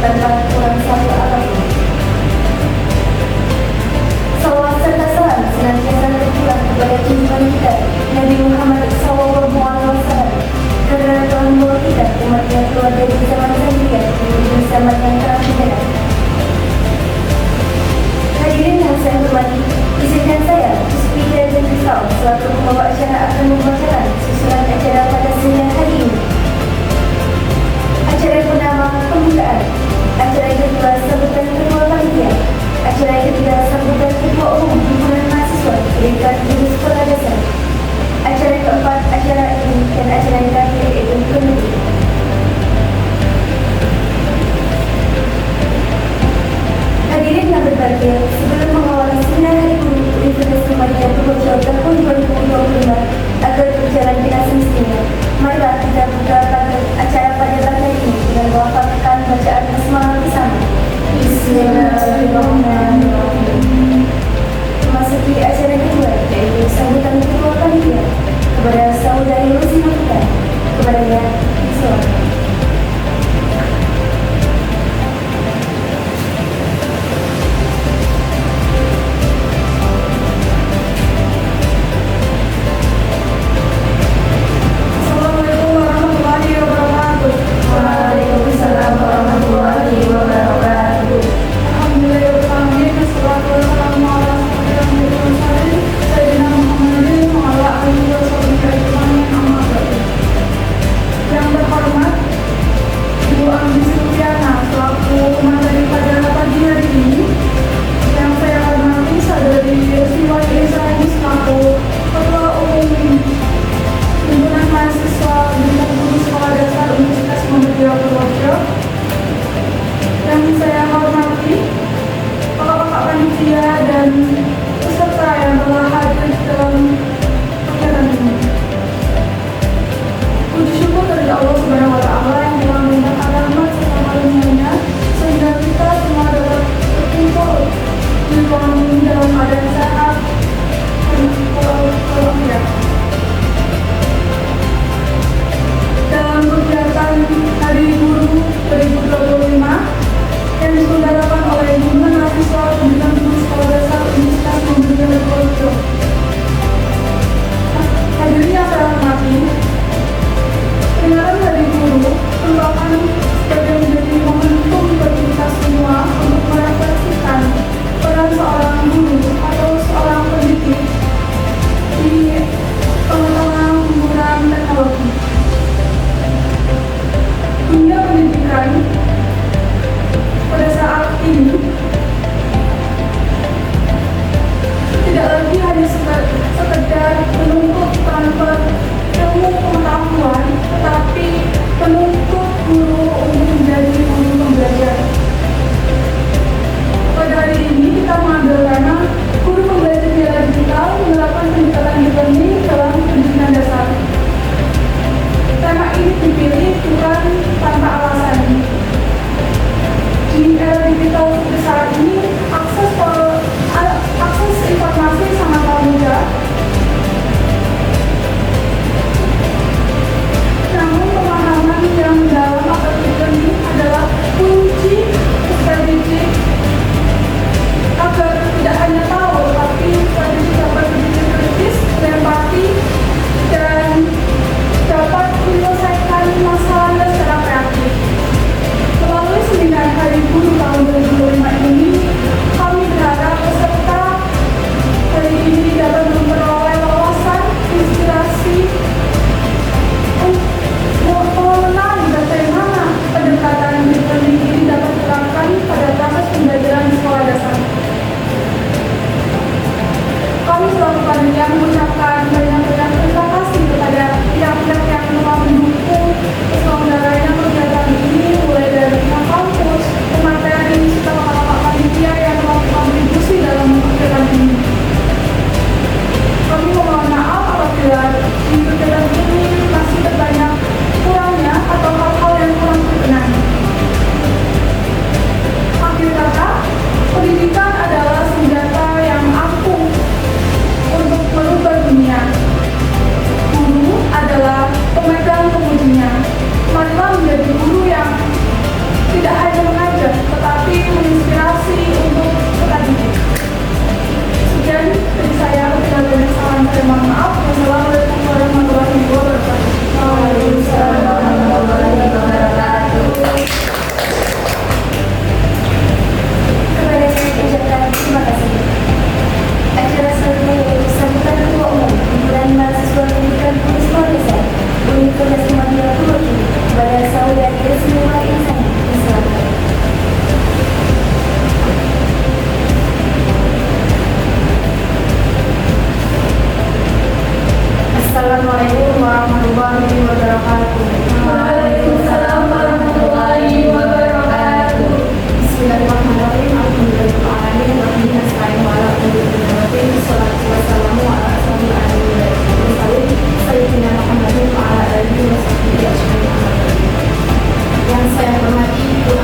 tanpa kurang satu apapun. Salawat serta salam senantiasa tercurah kepada junjungan kita Nabi Muhammad SAW, karena telah membawa kita umat yang keluar dari zaman jahiliyah menuju zaman yang terang benderang. Hadirin yang saya hormati, izinkan saya, Speaker dan Rizal, selaku pembawa acara akan membacakan susunan acara pada siang hari ini. Acara yang bernama Pembukaan, acara yang kedua sambutan ketua panitia, acara yang ketiga sambutan ketua umum himpunan mahasiswa pendidikan tinggi sekolah dasar, acara yang keempat acara ini, dan acara yang terakhir yaitu penutup. Hadirin yang berbahagia, sebelum mengawali seminar Hari Guru Universitas Muhammadiyah Purworejo tahun 2025 agar berjalan dengan semestinya, marilah kita buka acara pada pagi ini dengan melafalkan bacaan basmalah bersama. Bismillahirrahmanirrahim. Memasuki acara kedua, yaitu sambutan ketua panitia kepada saudari Rosina kita, kepadanya disilakan. Yang terhormat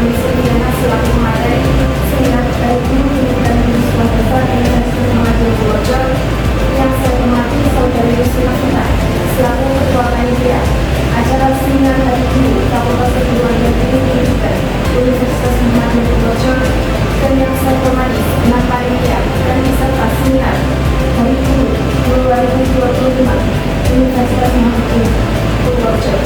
Ami Suliana selaku pemateri seminar terkait guru pendidikan di sekolah dasar Universitas Muhammadiyah Purworejo, yang saya hormati Saudari Rusina Sinta selaku Ketua Panitia acara seminar dari guru Fakultas Keguruan Tinggi Pendidikan Universitas Muhammadiyah Purworejo, dan yang saya hormati Senat Panitia dan peserta seminar Hari Guru 2025 Universitas Muhammadiyah Purworejo.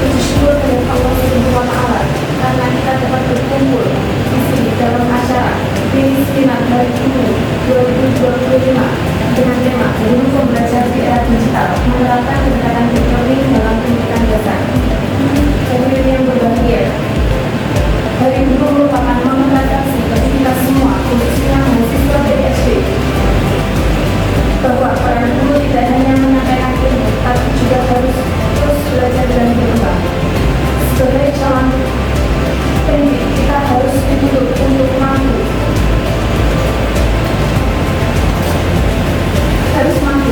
Puji syukur kepada Allah Subhanahu wa Ta'ala karena kita dapat berkumpul di sini dalam acara mini seminar Hari Guru 2025 dengan tema Guru Pembelajar di Era Digital Menerapkan Pendekatan Teknologi dalam Pendidikan Dasar. Hadirin yang berbahagia, Hari Guru merupakan momen refleksi bagi kita semua, khususnya mahasiswa PDSP, bahwa peran guru tidak hanya menyampaikan ilmu, tapi juga harus terus belajar dan berkembang. Sebagai calon pendidik, kita harus dituntut untuk mampu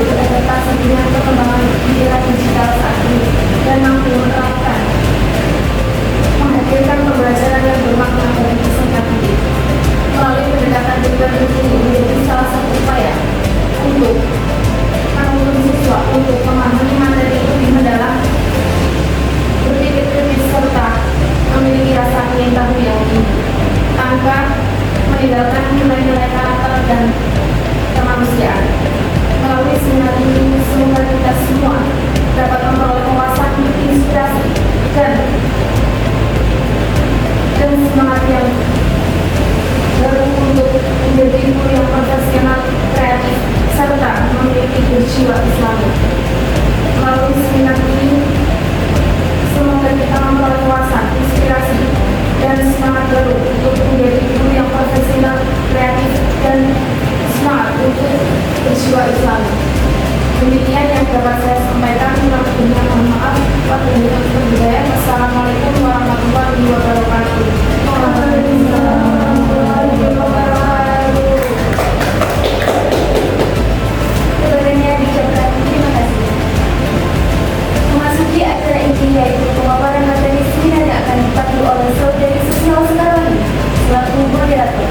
beradaptasi dengan perkembangan di era digital saat ini dan mampu menerapkan menghadirkan pembelajaran yang bermakna bagi peserta didik. Melalui pendekatan teknologi ini menjadi salah satu upaya untuk menuntun siswa untuk memahami materi lebih mendalam, berpikir kritis serta memiliki rasa ingin tahu yang tinggi tanpa meninggalkan nilai-nilai karakter dan kemanusiaan. Melalui seminar ini, semoga kita semua dapat memperoleh wawasan, inspirasi, dan semangat yang baru untuk menjadi guru yang profesional, kreatif, serta memiliki jiwa Islami. Melalui seminar ini, semoga kita memperoleh wawasan, inspirasi, dan semangat baru untuk menjadi guru yang profesional, kreatif, dan semangat untuk berjiwa Islam. Demikian yang dapat saya sampaikan. Kurang lebihnya mohon maaf. Wabillahi taufiq. Wassalamualaikum warahmatullahi wabarakatuh. Kepadanya diucapkan terima kasih. Memasuki acara inti yaitu pemaparan materi seminar yang akan dipandu oleh Saudari Susilo Sekarwangi selaku moderator.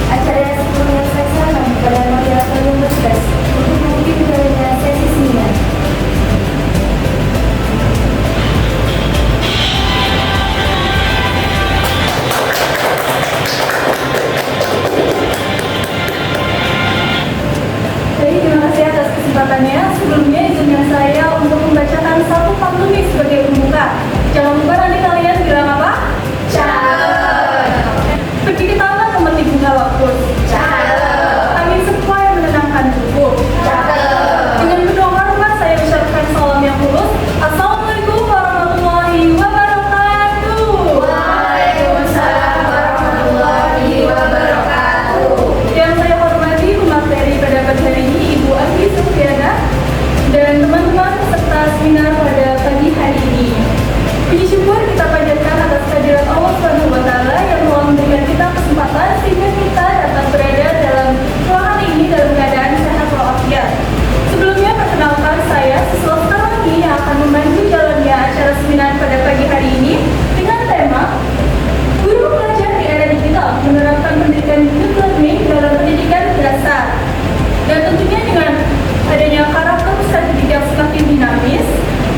Acara yang sebelumnya saya serahkan kepada moderator yang bertugas untuk memimpin jalannya sesi seminar. Jadi terima kasih atas kesempatannya. Sebelumnya izinkan saya untuk membacakan satu pantun sebagai pembuka. Jangan lupa nanti kalian bilang apa? Pergi ke taman memetik bunga waktu. Angin sepoi menenangkan tubuh. Dengan penuh hormat saya ucapkan salam yang tulus. Assalamualaikum warahmatullahi wabarakatuh. Waalaikumsalam warahmatullahi wabarakatuh. Yang saya hormati pemateri pada pagi hari ini Ibu Andi Sufiana dan teman-teman peserta seminar pada pagi hari ini. Puji syukur kita panjatkan atas kehadiran Allah Subhanahu wa Ta'ala yang telah memberikan kita kesempatan sehingga kita dapat berada dalam ruangan ini dalam keadaan sehat walafiat. Sebelumnya perkenalkan saya Susilo Sekarwangi yang akan membantu jalannya acara seminar pada pagi hari ini dengan tema Guru Belajar di Era Digital Menerapkan Pendidikan Youth Learning dalam Pendidikan Dasar. Dan tentunya dengan adanya karakter peserta didik yang semakin dinamis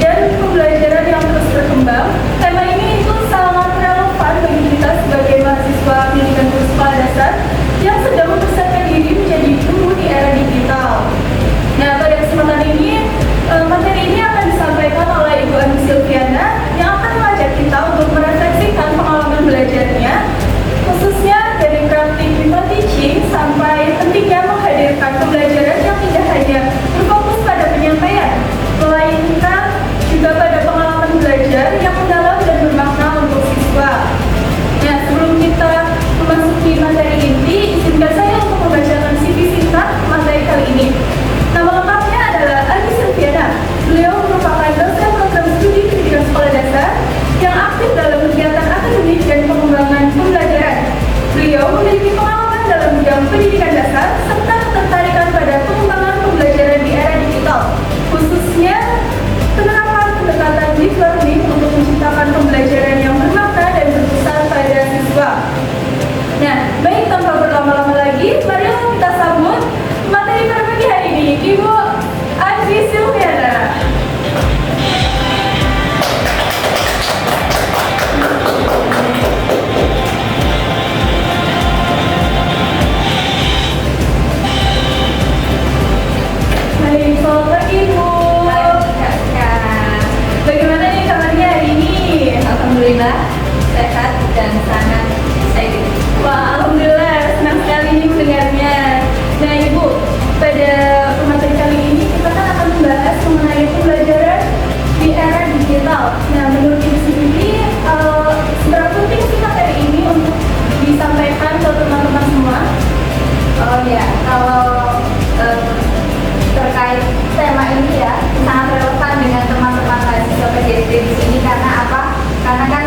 dan pembelajaran yang terus berkembang, tema ini itu sangat relevan bagi kita sebagai mahasiswa pendidikan sekolah dasar yang sedang mempersiapkan diri menjadi guru di era digital. Nah, pada kesempatan ini, materi ini akan disampaikan oleh Ibu Andi Silviana yang akan mengajak kita untuk merefleksikan pengalaman belajarnya, khususnya dari praktik remote teaching sampai pentingnya menghadirkan pembelajaran yang tidak hanya berfokus pada penyampaian, melainkan juga pada pengalaman belajar yang mendalam dan bermakna untuk siswa. Nah, sebelum kita memasuki materi inti, izinkan saya untuk membacakan CV singkat materi kali ini. Nama lengkapnya adalah Andi Silviana. Beliau merupakan dosen program studi pendidikan sekolah dasar yang aktif dalam kegiatan akademik dan pengembangan pembelajaran. Beliau memiliki pengalaman dalam bidang pendidikan dasar serta ketertarikan pada pengembangan pembelajaran di era digital, khususnya penerapan pendekatan deep learning untuk menciptakan pembelajaran yang bermakna dan berpusat sehat dan sangat excited. Wah, alhamdulillah, senang sekali nih mendengarnya. Nah, Ibu, pada materi kali ini kita kan akan membahas mengenai pembelajaran di era digital. Nah, menurut Ibu sendiri, seberapa penting sih materi ini untuk disampaikan ke teman-teman semua? Oh ya, kalau terkait tema ini ya sangat relevan dengan teman-teman mahasiswa PGSD di sini karena apa? Karena kan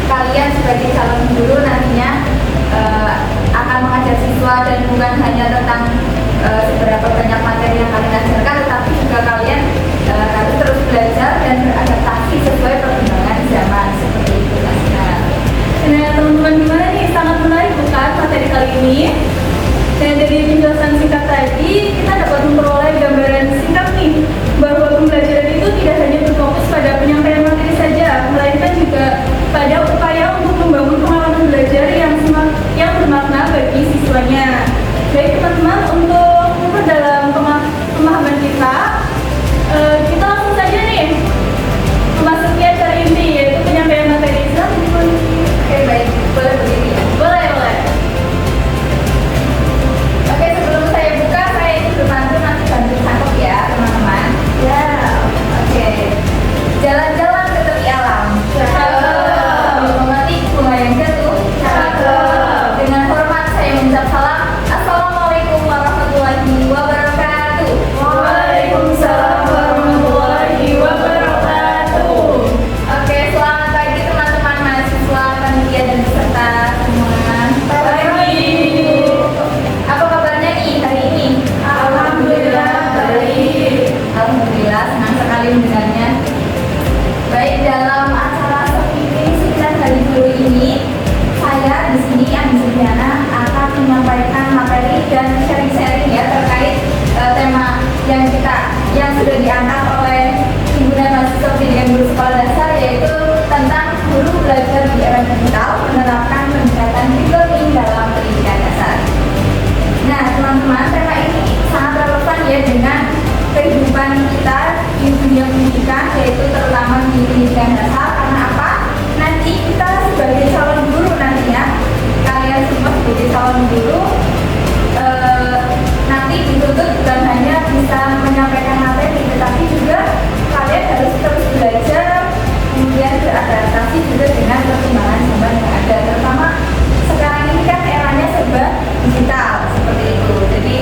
kalian sebagai calon guru nantinya akan mengajar siswa dan bukan hanya tentang seberapa banyak materi yang kalian ajarkan, tetapi juga kalian harus terus belajar dan beradaptasi sesuai perkembangan zaman seperti itu. Nah, teman-teman gimana nih? Sangat menarik bukan materi kali ini? Dan dari penjelasan singkat tadi, kita dapat memperoleh gambaran singkat nih bahwa pembelajaran itu tidak hanya berfokus pada penyampaian materi saja, melainkan juga pada upaya untuk membangun pengalaman belajar yang bermakna bagi siswanya. Baik teman-teman, untuk memperdalam pemahaman kita langsung saja nih memasuki acara inti, yaitu penyampaian materi. Oke, baik, boleh begini ya? Boleh. Oke, sebelum saya buka, saya ikut bantu nanti bantu tangkap ya teman-teman. Ya. Oke, jalan-jalan ke tepi alam. Memetik bunga yang jatuh. Dengan hormat saya mengucap salam. Assalamualaikum warahmatullahi wabarakatuh. Waalaikumsalam warahmatullahi wabarakatuh. Oke, selamat pagi teman-teman mahasiswa, panitia dan peserta semua. Pagi. Apa kabarnya nih hari ini? Alhamdulillah baik. Alhamdulillah, senang sekali mendengarnya. Baik, dalam acara seperti 9 hari dulu ini, saya di sini Andi Sudiana akan menyampaikan materi dan sharing-sharing ya terkait tema yang sudah diangkat oleh Himpunan Mahasiswa Pendidikan Guru Sekolah Dasar, yaitu tentang guru belajar di era digital menerapkan pendekatan e-learning dalam pendidikan dasar. Nah, teman-teman, tema ini sangat relevan ya dengan kehidupan kita di dunia pendidikan, yaitu terutama di pendidikan dasar. Karena apa? Nanti kita sebagai calon guru nantinya, kalian semua sebagai calon guru nanti dituntut bukan hanya bisa menyampaikan materi, tetapi juga kalian harus terus belajar, kemudian beradaptasi juga dengan perkembangan zaman yang ada. Terutama sekarang ini kan eranya serba digital seperti itu, jadi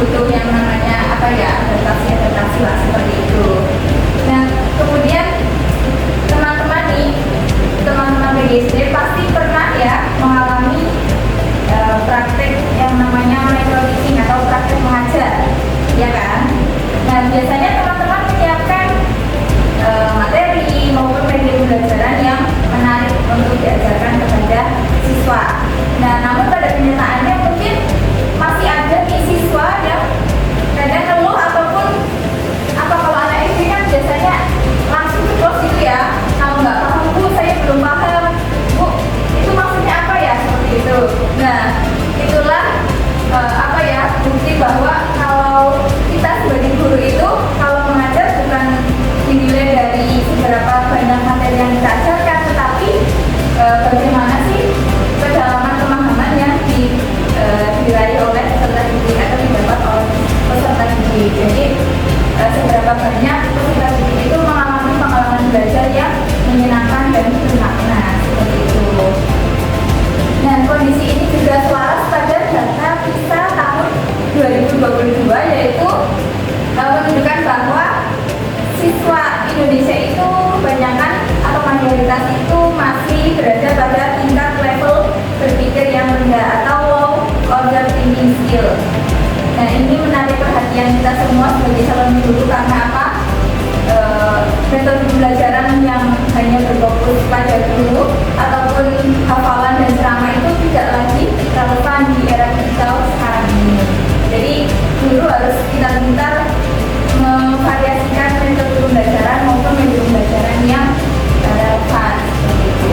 butuh yang namanya adaptasi lah seperti itu. Nah, kemudian teman-teman PGSD pasti pernah ya mengalami praktek yang namanya micro teaching atau praktek mengajar, ya kan? Nah, biasanya teman-teman menyiapkan materi maupun media pembelajaran yang menarik untuk diajarkan kepada siswa. Nah, namun pada kenyataannya mungkin masih ada nih siswa yang kadang ngeluh ataupun kalau anak SD kan biasanya langsung close gitu ya, kalau nggak paham Bu, saya belum paham Bu, itu maksudnya apa ya, seperti itu. Nah, itulah bukti bahwa kalau kita sebagai guru itu kalau mengajar bukan dinilai dari seberapa banyak materi yang kita ajarkan, tetapi bagaimana sih kedalaman pemahaman yang diraih oleh peserta didik atau didapat oleh peserta didik. Jadi seberapa banyak peserta didik itu mengalami pengalaman belajar yang menyenangkan dan bermakna seperti itu. Nah, kondisi ini juga selaras pada data PISA tahun 2022, yaitu menunjukkan bahwa siswa Indonesia itu kebanyakan atau mayoritas itu masih berada pada tingkat level berpikir yang rendah atau low order thinking skill. Nah, ini menarik perhatian kita semua sebagai calon guru karena apa? Metode pembelajaran yang hanya berfokus pada guru ataupun hafalan dan ceramah itu tidak lagi relevan di era digital sekarang ini. Jadi guru harus pintar-pintar memvariasikan metode pembelajaran maupun metode pembelajaran yang relevan seperti itu.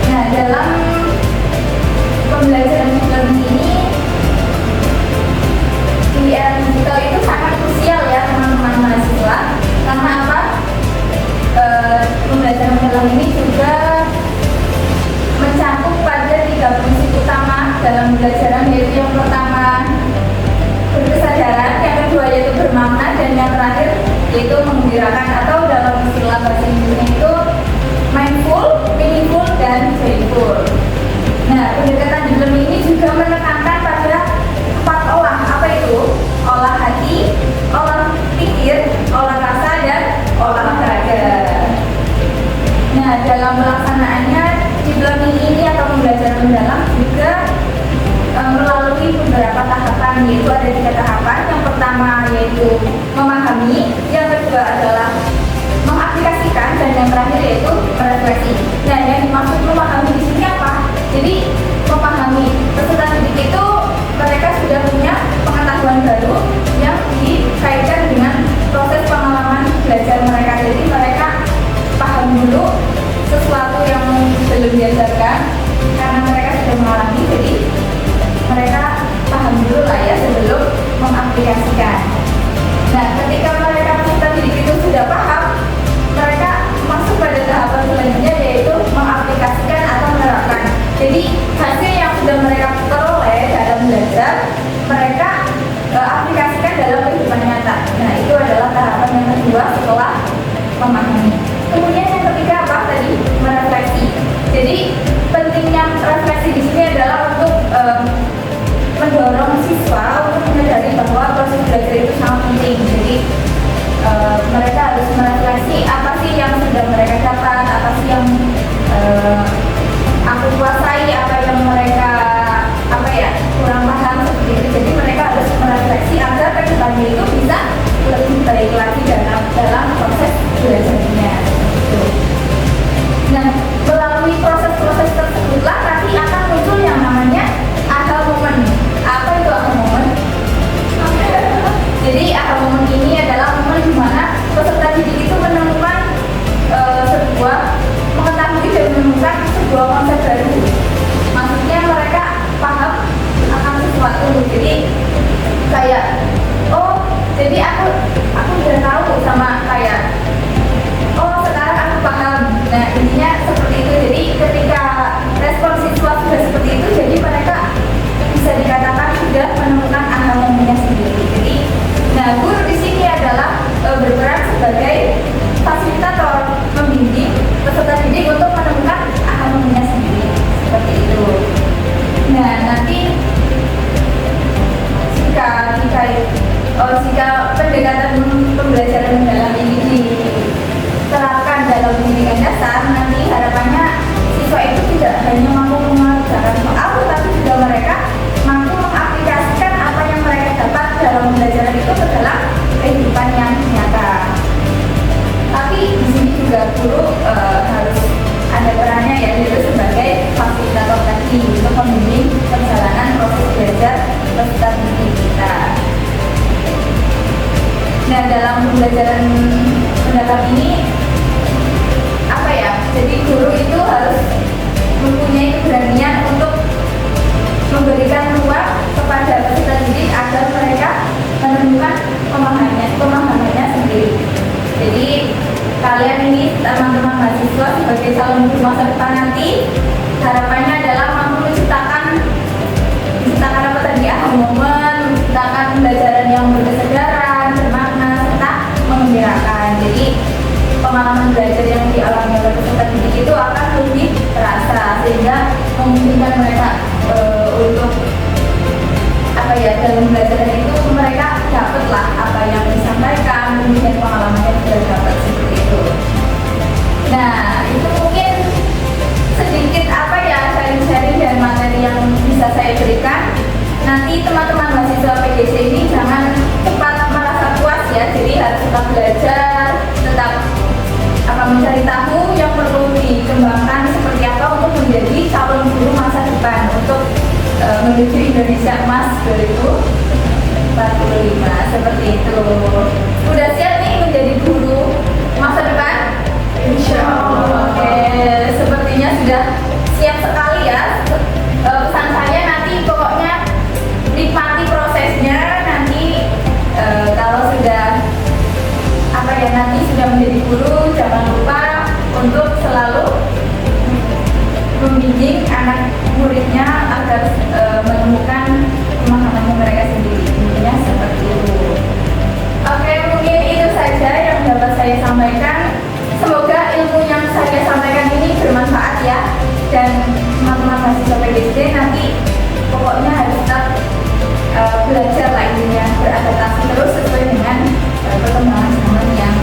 Nah, dalam pembelajaran e-learning ini di era digital itu sangat krusial ya teman-teman mahasiswa. Karena apa? Pembelajaran dalam ini juga pembelajaran, yaitu yang pertama berkesadaran, yang kedua yaitu bermakna, dan yang terakhir yaitu menggembirakan, atau dalam istilah bahasa Inggrisnya itu mindful, meaningful, dan joyful. Nah, pendekatan di learning ini juga menekankan pada 4 olah. Apa itu? Olah hati, olah pikir, olah rasa, dan olah raga. Nah, dalam pelaksanaannya deep learning ini atau pembelajaran mendalam juga melalui beberapa tahapan, yaitu ada 3 tahapan. Yang pertama yaitu memahami, yang kedua adalah mengaplikasikan, dan yang terakhir yaitu merefleksi. Nah, yang dimaksud memahami di sini apa? Jadi memahami, peserta didik itu mereka sudah punya pengetahuan baru yang dikaitkan dengan proses pengalaman belajar mereka. Jadi mereka paham dulu sesuatu yang belum diajarkan karena mereka sudah mengalami. Jadi mereka paham dulu lah ya sebelum mengaplikasikan. Nah, ketika mereka peserta didik itu sudah paham, mereka masuk pada tahapan selanjutnya, yaitu mengaplikasikan atau menerapkan. Jadi hasil yang sudah mereka peroleh dalam belajar, mereka aplikasikan dalam kehidupan nyata. Nah, itu adalah tahapan yang kedua setelah memahami. Kemudian yang ketiga apa tadi? Merefleksi. Jadi pentingnya refleksi di sini adalah untuk mendorong siswa untuk menyadari bahwa proses belajar itu sangat penting. Jadi mereka harus merefleksi apa sih yang sudah mereka dapat, apa sih yang aku kuasai, apa yang mereka kurang paham seperti itu. Jadi mereka harus merefleksi agar kedepannya itu bisa lebih baik lagi dalam proses belajarnya. Nah, melalui proses-proses tersebutlah nanti akan muncul yang namanya aha moment. Apa itu aha moment? Jadi aha moment ini adalah momen di mana peserta didik itu menemukan mengetahui dan menemukan sebuah konsep baru. Maksudnya mereka paham akan sesuatu. Jadi kayak, oh, jadi aku udah tahu sama kayak, oh sekarang aku paham. Nah, intinya seperti itu. Jadi ketika respon siswa sudah seperti itu, jadi mereka bisa dikatakan sudah menemukan aha momennya sendiri. Jadi, nah, guru di sini adalah berperan sebagai fasilitator, membimbing peserta didik untuk menemukan aha momennya sendiri. Seperti itu. Nah, nanti jika pendekatan pembelajaran mendalam ini diterapkan dalam pendidikan dasar, nanti harapannya siswa itu tidak hanya mampu mengerjakan soal, tapi juga mereka mampu mengaplikasikan apa yang mereka dapat dalam pembelajaran itu ke dalam kehidupan yang nyata. Tapi di sini juga guru harus ada perannya, yaitu sebagai fasilitator tadi untuk membimbing perjalanan proses belajar peserta didik kita. Nah, dalam pembelajaran mendalam ini jadi guru itu harus mempunyai keberanian untuk memberikan ruang kepada peserta didik agar mereka menemukan pemahamannya sendiri. Jadi kalian ini teman-teman mahasiswa sebagai calon guru masa depan nanti, harapannya adalah mampu menciptakan apa tadi, aha moment, menciptakan pembelajaran yang berkesadaran, bermakna, serta menggembirakan. Jadi pengalaman belajar yang dialami oleh peserta didik itu akan lebih terasa, sehingga memungkinkan mereka untuk dalam belajar itu mereka dapatlah apa yang disampaikan, kemudian pengalamannya sudah dapat seperti itu. Nah, itu mungkin sedikit sharing-sharing dan materi yang bisa saya berikan. Nanti teman-teman mahasiswa PDC ini jangan cepat merasa puas ya, jadi harus tetap belajar, tetap mencari tahu yang perlu dikembangkan seperti apa untuk menjadi calon guru masa depan untuk menuju Indonesia Emas 2045 seperti itu. Udah siap nih menjadi guru masa depan? Insya Allah. Oke, sepertinya sudah siap sekali ya. Pesan saya nanti pokoknya nikmati prosesnya. Nanti kalau sudah nanti sudah menjadi guru, jangan lupa untuk selalu membimbing anak muridnya agar menemukan menemukan pemahaman mereka sendiri. Intinya seperti itu. Oke, mungkin itu saja yang dapat saya sampaikan. Semoga ilmu yang saya sampaikan ini bermanfaat ya. Dan teman-teman mahasiswa PDSD nanti pokoknya harus tetap belajar lah, intinya beradaptasi terus sesuai dengan perkembangan zaman yang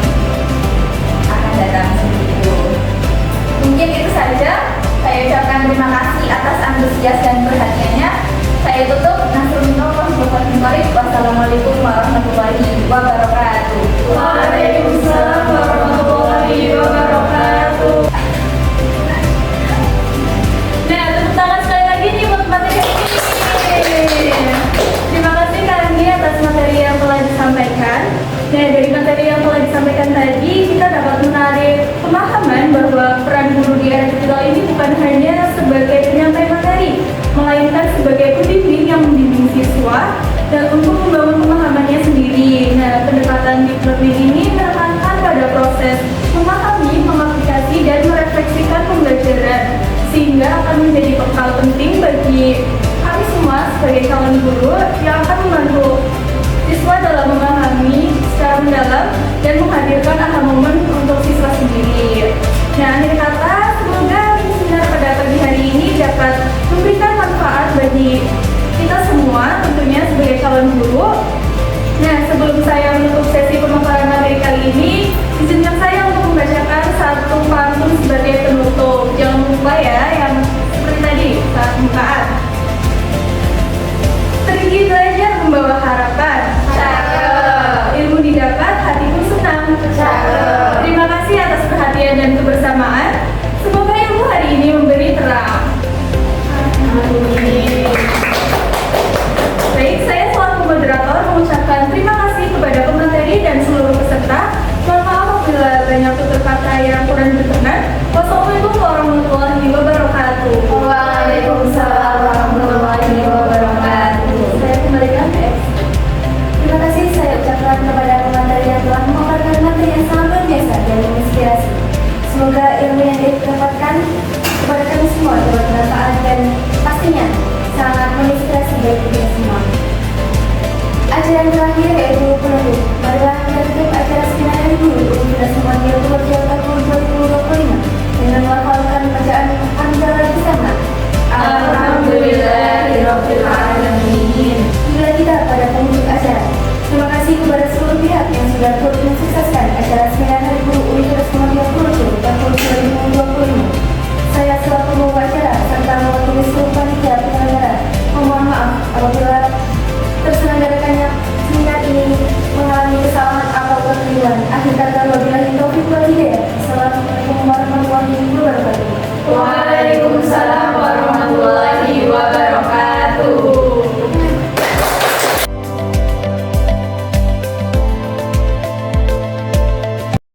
akan datang seperti itu. Mungkin itu saja. Saya ucapkan terima kasih atas antusias dan perhatiannya. Saya tutup. Wassalamualaikum warahmatullahi wabarakatuh. Waalaikumsalam warahmatullahi wabarakatuh. Nah, tepuk tangan sekali lagi nih buat materi ini. Terima kasih Kak Anggi atas materi yang telah disampaikan. Nah, dari materi yang telah disampaikan tadi, kita dapat menarik pemahaman bahwa peran guru di era digital ini bukan hanya sebagai penyampai materi, melainkan sebagai pembimbing yang membimbing siswa dan untuk membangun pemahamannya sendiri. Nah, pendekatan deep learning ini menekankan pada proses memahami, mengaplikasi, dan merefleksikan pembelajaran, sehingga akan menjadi bekal penting bagi kami semua sebagai calon guru yang akan membantu siswa dalam memahami secara mendalam dan menghadirkan aha momen untuk siswa sendiri. Nah, akhir kata, semoga seminar pada pagi hari ini dapat memberikan manfaat bagi kita semua, tentunya sebagai calon guru. Nah, sebelum saya menutup sesi pemaparan materi kali ini, izinkan saya untuk membacakan satu pantun sebagai penutup. Jangan lupa ya, yang seperti tadi saat pembukaan. Pergi belajar membawa harapan. Cakep. Ilmu didapat, hati pun senang. Cakep. Terima kasih atas perhatian dan kebersamaan. Semoga ilmu hari ini memberi terang. Amin. Baik, saya selaku moderator mengucapkan terima kasih kepada pemateri dan seluruh peserta. Mohon maaf apabila banyak tutur kata yang kurang berkenan. Wassalamualaikum warahmatullahi wabarakatuh. Waalaikumsalam warahmatullahi wabarakatuh. Saya kembalikan ke X. Terima kasih saya ucapkan kepada pemateri yang telah memaparkan materi yang sangat luar biasa dan menginspirasi. Semoga ilmu yang didapatkan kepada kami semua dapat bermanfaat dan pastinya sangat menginspirasi bagi kita semua. Acara yang terakhir yaitu penutup. Marilah kita tutup acara seminar hari guru untuk kita semua di